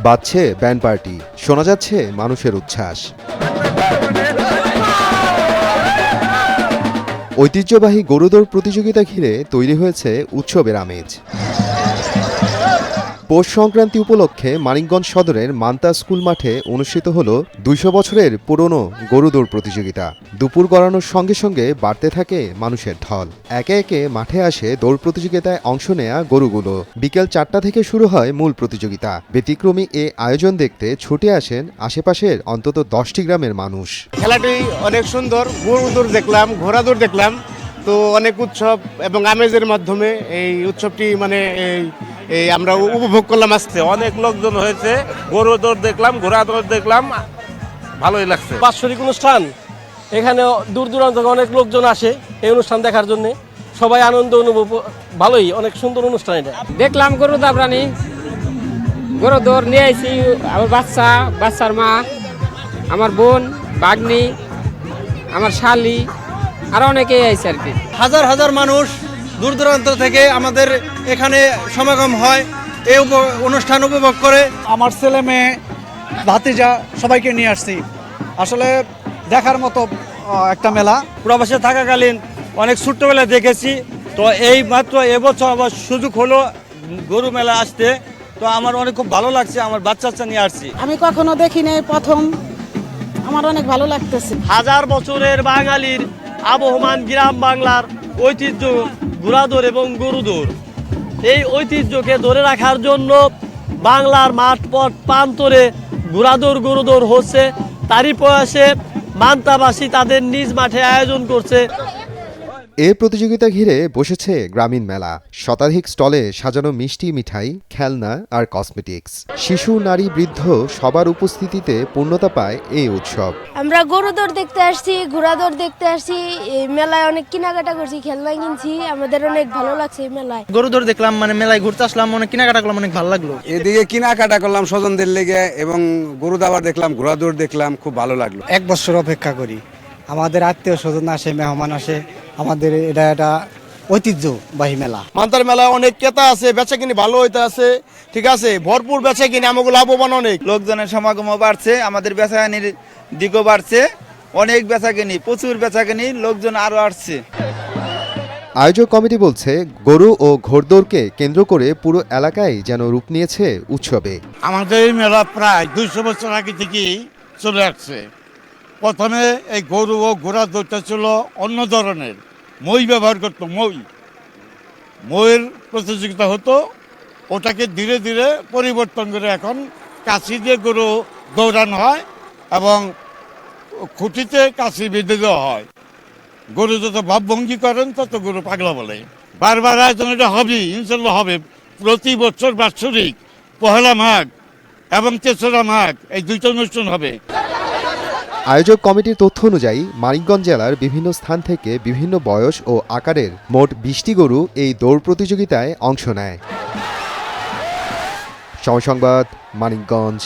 বাজছে band party, শোনা যাচ্ছে মানুষের উচ্ছ্বাস। ঐতিহ্যবাহী গরুদৌড় প্রতিযোগিতা ঘিরে তৈরি হয়েছে উৎসবের আমেজ। পৌষ সংক্রান্তি উপলক্ষে মানিকগঞ্জ সদরের মান্তা স্কুল মাঠে অনুষ্ঠিত হল ২০০ বছরের পুরনো গরুদৌড় প্রতিযোগিতা। দুপুর গড়ানোর সঙ্গে সঙ্গে বাড়তে থাকে মানুষের ঢল। একে একে মাঠে আসে দৌড় প্রতিযোগিতায় অংশ নেয়া গরুগুলো। বিকেল ৪টা থেকে শুরু হয় মূল প্রতিযোগিতা। ব্যতিক্রমী এ আয়োজন দেখতে ছুটে আসেন আশেপাশের অন্তত 10টি গ্রামের মানুষ। খেলাটি অনেক সুন্দর, গরুদৌড় দেখলাম, ঘোড়াদৌড় দেখলাম, তো অনেক উৎসব এবং আমেজের মাধ্যমে এই উৎসবটি এই আমরা উপভোগ করলাম। আসছে অনেক লোকজন হয়েছে, গরুদৌড় দেখলাম, ঘোড়াদৌড় দেখলাম, ভালোই লাগছে। বাৎসরিক অনুষ্ঠান, এখানে দূর দূরান্ত থেকে অনেক লোকজন আসে এই অনুষ্ঠান দেখার জন্য। সবাই আনন্দ অনুভব, ভালোই, অনেক সুন্দর অনুষ্ঠান এটা। দেখলাম গরু দাবরানি, গরুদৌড় নিয়ে আইছি, আমার বাচ্চার মা, আমার বোন, বাগনি, আমার শালি, আরো অনেকেই আইছে আর কি। হাজার হাজার মানুষ দূর দূরান্ত থেকে আমাদের এখানে সমাগম হয়, এই অনুষ্ঠান উপভোগ করে। আমার ছেলে মেয়ে ভাতিজা সবাইকে নিয়ে আসছি। আসলে দেখার মতো একটা মেলা। প্রবাসে থাকাকালীন অনেক ছোট্টবেলায় দেখেছি, তো এই মাত্র এবছর আবার সুযোগ হলো গরু মেলা আসতে, তো আমার অনেক খুব ভালো লাগছে। আমার বাচ্চা নিয়ে আসছি। আমি কখনো দেখিনি, প্রথম, আমার অনেক ভালো লাগতেছে। হাজার বছরের বাঙালির আবহমান গ্রাম বাংলার ঐতিহ্য ঘোড়াদৌড় এবং গরুদৌড়, এই ঐতিহ্যকে ধরে রাখার জন্য বাংলার মাঠ পথ প্রান্তরে ঘোড়াদৌড় গরুদৌড় হচ্ছে। তারই প্রয়াসে মান্তাবাসী তাদের নিজ মাঠে আয়োজন করছে। এ প্রতিযোগিতা ঘিরে বসেছে গ্রামীণ মেলা। শতাধিক স্টলে সাজানো মিষ্টি, মিঠাই, খেলনা আর কসমেটিক্স। শিশু, নারী, বৃদ্ধ সবার উপস্থিতিতে পূর্ণতা পায় এই উৎসব। আমরা গরুদৌড় দেখতে আসছি, ঘোড়াদৌড় দেখতে আসছি, এই মেলায় অনেক কেনাকাটা করছি, খেলনা কিনছি, আমাদের অনেক ভালো লাগছে এই মেলায়। গরুদৌড় দেখলাম, মানে মেলায় ঘুরতে আসলাম, অনেক কেনাকাটা করলাম, অনেক ভালো লাগলো। এদিকে কেনাকাটা করলাম স্বজনদের লেগে, এবং গরু দাবার দেখলাম, ঘোড়াদৌড় দেখলাম, খুব ভালো লাগলো। 1 বছর অপেক্ষা করি, আমাদের আত্মীয় স্বজন আসে, মেহমান আসে, আমাদের এটা ঐতিহ্যবাহী মেলা। মান্তার মেলায় অনেক ক্রেতা আছে, বেচা কিনি ভালো হইতে আছে, ঠিক আছে, ভরপুর বেচা কিনি, আমাকে লাভবান অনেক। লোকজনের সমাগমও বাড়ছে, আমাদের বেচাকিনির দিকও বাড়ছে, অনেক বেচাকিনি, প্রচুর বেচাকিনি, লোকজন আরো আসছে। আয়োজক কমিটি বলছে, গরু ও ঘোড়দৌড়কে কেন্দ্র করে পুরো এলাকায় যেন রূপ নিয়েছে উৎসবে। আমাদের এই মেলা প্রায় 200 বছর আগে থেকেই চলে আসছে। প্রথমে এই গরু ও ঘোড়া দৌড়টা ছিল অন্য ধরনের, মই ব্যবহার করতো, মইয়ের প্রতিযোগিতা হতো। ওটাকে ধীরে ধীরে পরিবর্তন করে এখন কাছি দিয়ে গরু দৌড়ানো হয় এবং খুঁটিতে কাছি বেঁধে দেওয়া হয়। গরু যত ভাবভঙ্গি করেন তত গরু পাগলা বলে। বারবার আয়োজন এটা হবে, ইনশাল্লাহ হবে। প্রতি বছর বাৎসরিক 1 মাঘ এবং 3রা মাঘ এই 2টা অনুষ্ঠান হবে। আয়োজক কমিটির তথ্য অনুযায়ী মানিকগঞ্জ জেলার বিভিন্ন স্থান থেকে বিভিন্ন বয়স ও আকারের মোট 20টি গরু এই দৌড় প্রতিযোগিতায় অংশ নেয়। সময় সংবাদ, মানিকগঞ্জ।